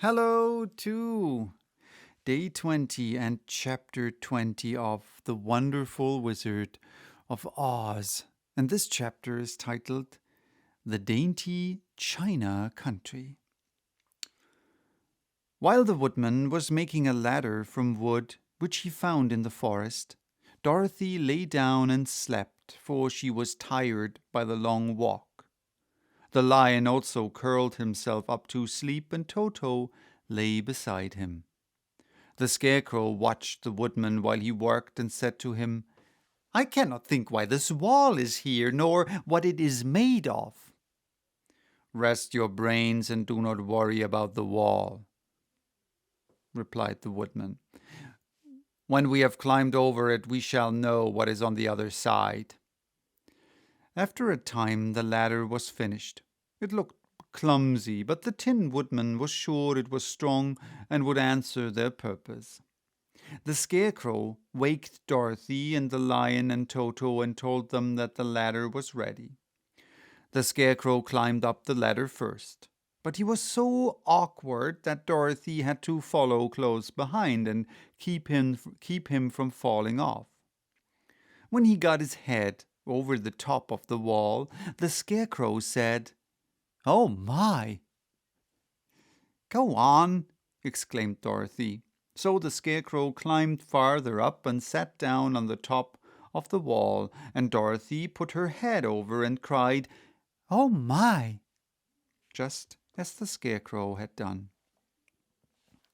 Hello to day 20 and chapter 20 of The Wonderful Wizard of Oz. And this chapter is titled The Dainty China Country. While the woodman was making a ladder from wood which he found in the forest, Dorothy lay down and slept, for she was tired by the long walk. The lion also curled himself up to sleep, and Toto lay beside him. The scarecrow watched the woodman while he worked and said to him, "I cannot think why this wall is here, nor what it is made of." "Rest your brains and do not worry about the wall," replied the woodman. "When we have climbed over it, we shall know what is on the other side." After a time the ladder was finished. It looked clumsy, but the Tin Woodman was sure it was strong and would answer their purpose. The Scarecrow waked Dorothy and the Lion and Toto and told them that the ladder was ready. The Scarecrow climbed up the ladder first, but he was so awkward that Dorothy had to follow close behind and keep him from falling off. When he got his head over the top of the wall, the Scarecrow said, "Oh my!" "Go on!" exclaimed Dorothy. So the Scarecrow climbed farther up and sat down on the top of the wall, and Dorothy put her head over and cried, "Oh my!" just as the Scarecrow had done.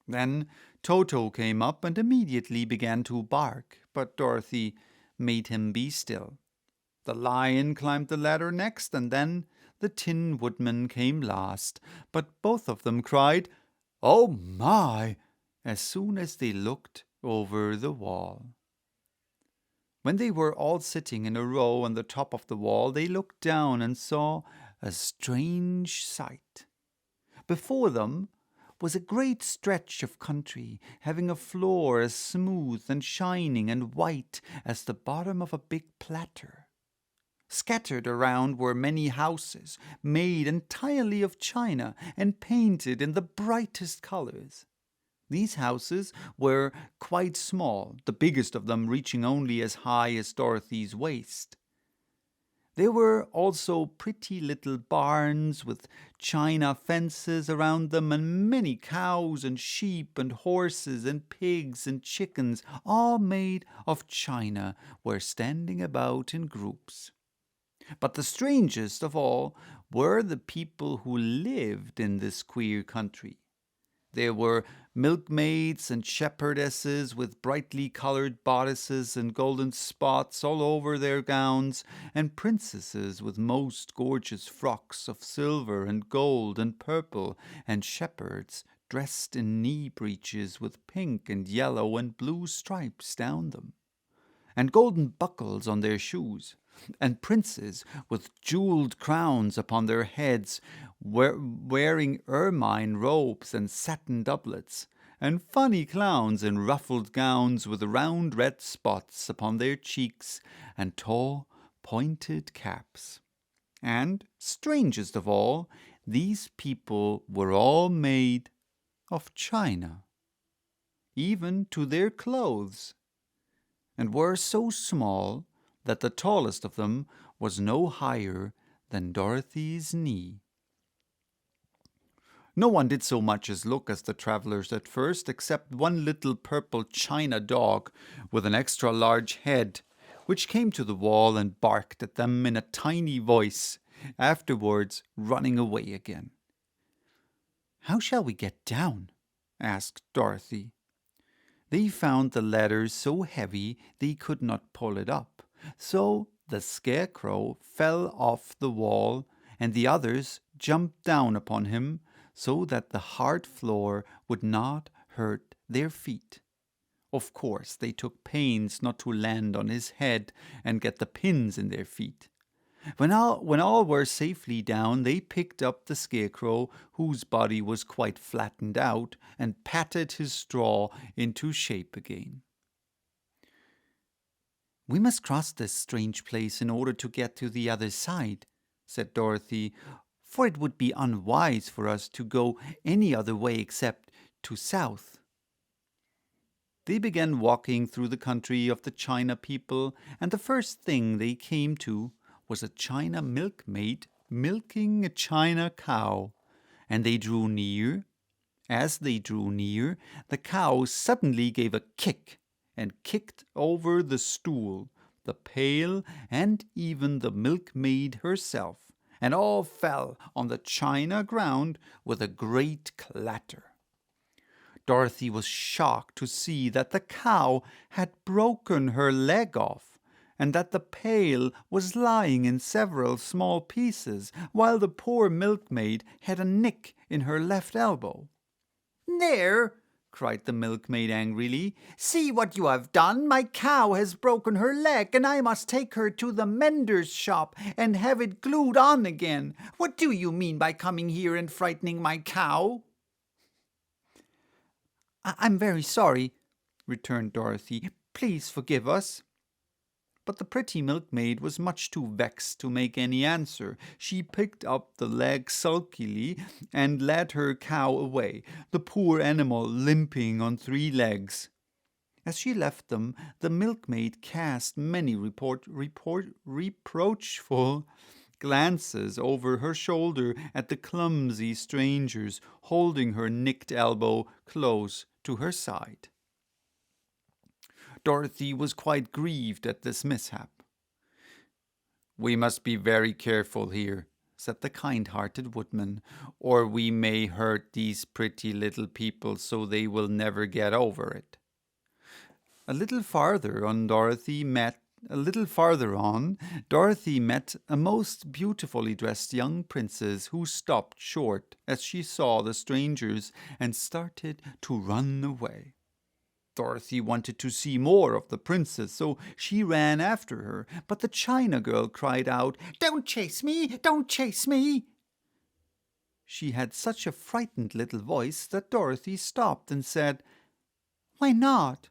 Then Toto came up and immediately began to bark, but Dorothy made him be still. The Lion climbed the ladder next, and then the Tin Woodman came last, but both of them cried, "Oh my!" as soon as they looked over the wall. When they were all sitting in a row on the top of the wall, they looked down and saw a strange sight. Before them was a great stretch of country, having a floor as smooth and shining and white as the bottom of a big platter. Scattered around were many houses, made entirely of china and painted in the brightest colors. These houses were quite small, the biggest of them reaching only as high as Dorothy's waist. There were also pretty little barns with china fences around them, and many cows and sheep and horses and pigs and chickens, all made of china, were standing about in groups. But the strangest of all were the people who lived in this queer country. There were milkmaids and shepherdesses with brightly colored bodices and golden spots all over their gowns, and princesses with most gorgeous frocks of silver and gold and purple, and shepherds dressed in knee breeches with pink and yellow and blue stripes down them, and golden buckles on their shoes, and princes with jeweled crowns upon their heads, wearing ermine robes and satin doublets, and funny clowns in ruffled gowns with round red spots upon their cheeks and tall pointed caps. And, strangest of all, these people were all made of china, even to their clothes, and were so small that the tallest of them was no higher than Dorothy's knee. No one did so much as look at the travelers at first, except one little purple china dog with an extra large head, which came to the wall and barked at them in a tiny voice, afterwards running away again. "How shall we get down?" asked Dorothy. They found the ladder so heavy they could not pull it up. So the Scarecrow fell off the wall, and the others jumped down upon him, so that the hard floor would not hurt their feet. Of course, they took pains not to land on his head and get the pins in their feet. When all were safely down, they picked up the Scarecrow, whose body was quite flattened out, and patted his straw into shape again. "We must cross this strange place in order to get to the other side," said Dorothy, for it would be unwise for us to go any other way except to south." They began walking through the country of the China people, and the first thing they came to was a China milkmaid milking a China cow, and they drew near. As they drew near, the cow suddenly gave a kick and kicked over the stool, the pail, and even the milkmaid herself, and all fell on the china ground with a great clatter. Dorothy was shocked to see that the cow had broken her leg off, and that the pail was lying in several small pieces, while the poor milkmaid had a nick in her left elbow. "There!" cried the milkmaid angrily. "See what you have done! My cow has broken her leg, and I must take her to the mender's shop and have it glued on again. What do you mean by coming here and frightening my cow?" "I'm very sorry," returned Dorothy. "Please forgive us." But the pretty milkmaid was much too vexed to make any answer. She picked up the leg sulkily and led her cow away, the poor animal limping on 3 legs. As she left them, the milkmaid cast many reproachful glances over her shoulder at the clumsy strangers, holding her nicked elbow close to her side. Dorothy was quite grieved at this mishap. "We must be very careful here," said the kind-hearted woodman, "or we may hurt these pretty little people so they will never get over it." A little farther on, Dorothy met a most beautifully dressed young princess who stopped short as she saw the strangers and started to run away. Dorothy wanted to see more of the princess, so she ran after her, but the China girl cried out, "Don't chase me! Don't chase me!" She had such a frightened little voice that Dorothy stopped and said, "Why not?"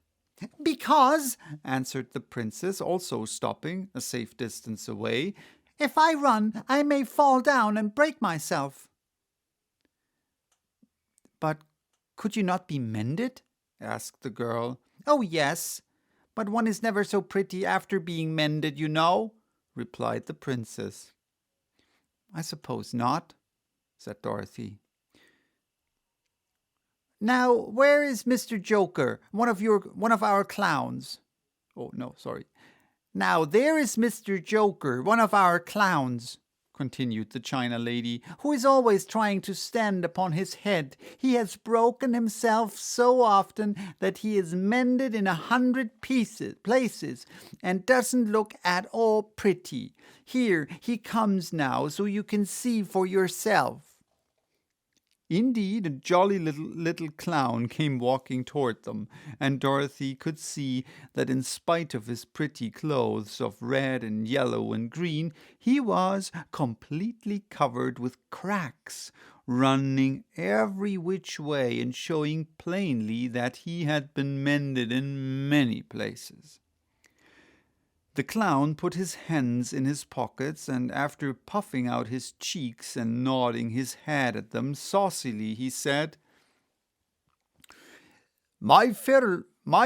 "Because," answered the princess, also stopping a safe distance away, "if I run, I may fall down and break myself." "But could you not be mended?" asked the girl. "Oh, yes, but one is never so pretty after being mended, you know," replied the princess. "I suppose not," said Dorothy. "Now, where is Mr. Joker, one of our clowns?" "Oh, no, sorry. Now, there is Mr. Joker, one of our clowns," continued the China lady, "who is always trying to stand upon his head. He has broken himself so often that he is mended in 100 places, and doesn't look at all pretty. Here, he comes now, so you can see for yourself." Indeed, a jolly little clown came walking toward them, and Dorothy could see that in spite of his pretty clothes of red and yellow and green, he was completely covered with cracks, running every which way and showing plainly that he had been mended in many places. The clown put his hands in his pockets, and after puffing out his cheeks and nodding his head at them saucily, he said, My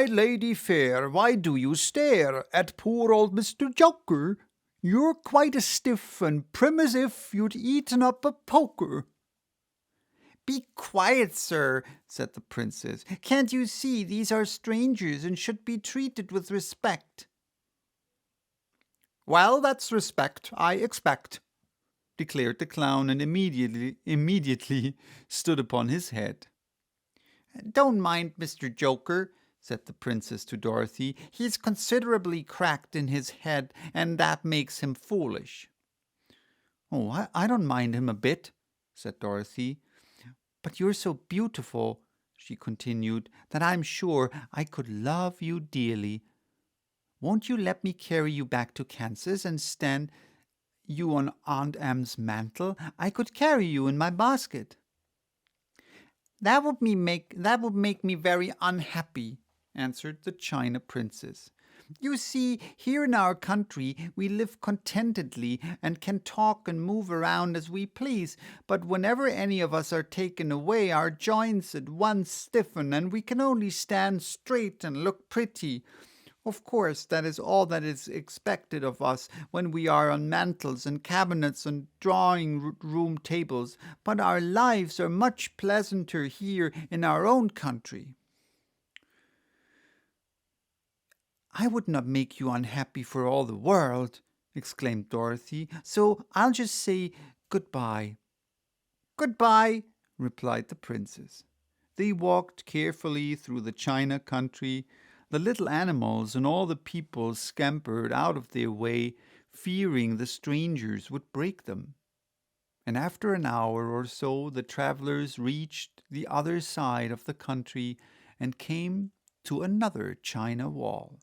lady fair, why do you stare at poor old Mr. Joker? You're quite as stiff and prim as if you'd eaten up a poker." "Be quiet, sir," said the princess. "Can't you see these are strangers and should be treated with respect?" "Well, that's respect, I expect," declared the clown, and immediately stood upon his head. "Don't mind Mr. Joker," said the princess to Dorothy. "He's considerably cracked in his head, and that makes him foolish." "Oh, I don't mind him a bit," said Dorothy. "But you're so beautiful," she continued, "that I'm sure I could love you dearly. Won't you let me carry you back to Kansas and stand you on Aunt Em's mantle? I could carry you in my basket." That would make me very unhappy," answered the China princess. You see, here in our country we live contentedly and can talk and move around as we please, but whenever any of us are taken away, our joints at once stiffen and we can only stand straight and look pretty. Of course, that is all that is expected of us when we are on mantels and cabinets and drawing-room tables, but our lives are much pleasanter here in our own country. I would not make you unhappy for all the world, exclaimed Dorothy, so I'll just say goodbye. Goodbye, replied the princess. They walked carefully through the China country. The little animals and all the people scampered out of their way, fearing the strangers would break them. And after an hour or so, the travelers reached the other side of the country and came to another China wall.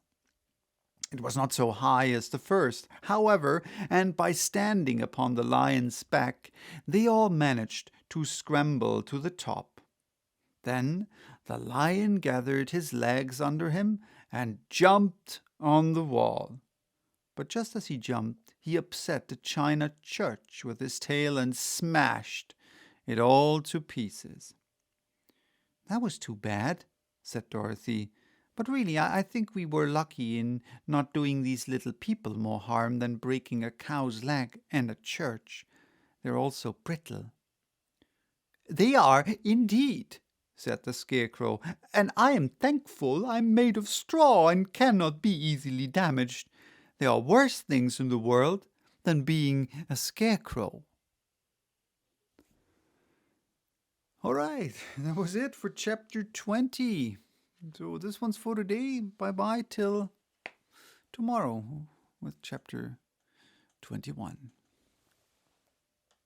It was not so high as the first, however, and by standing upon the lion's back, they all managed to scramble to the top. Then the lion gathered his legs under him and jumped on the wall. But just as he jumped, he upset the china church with his tail and smashed it all to pieces. That was too bad, said Dorothy. But really, I think we were lucky in not doing these little people more harm than breaking a cow's leg and a church. They're all so brittle. They are, indeed, said the Scarecrow, and I am thankful I'm made of straw and cannot be easily damaged. There are worse things in the world than being a scarecrow. All right, that was it for chapter 20. So this one's for today. Bye-bye till tomorrow with chapter 21.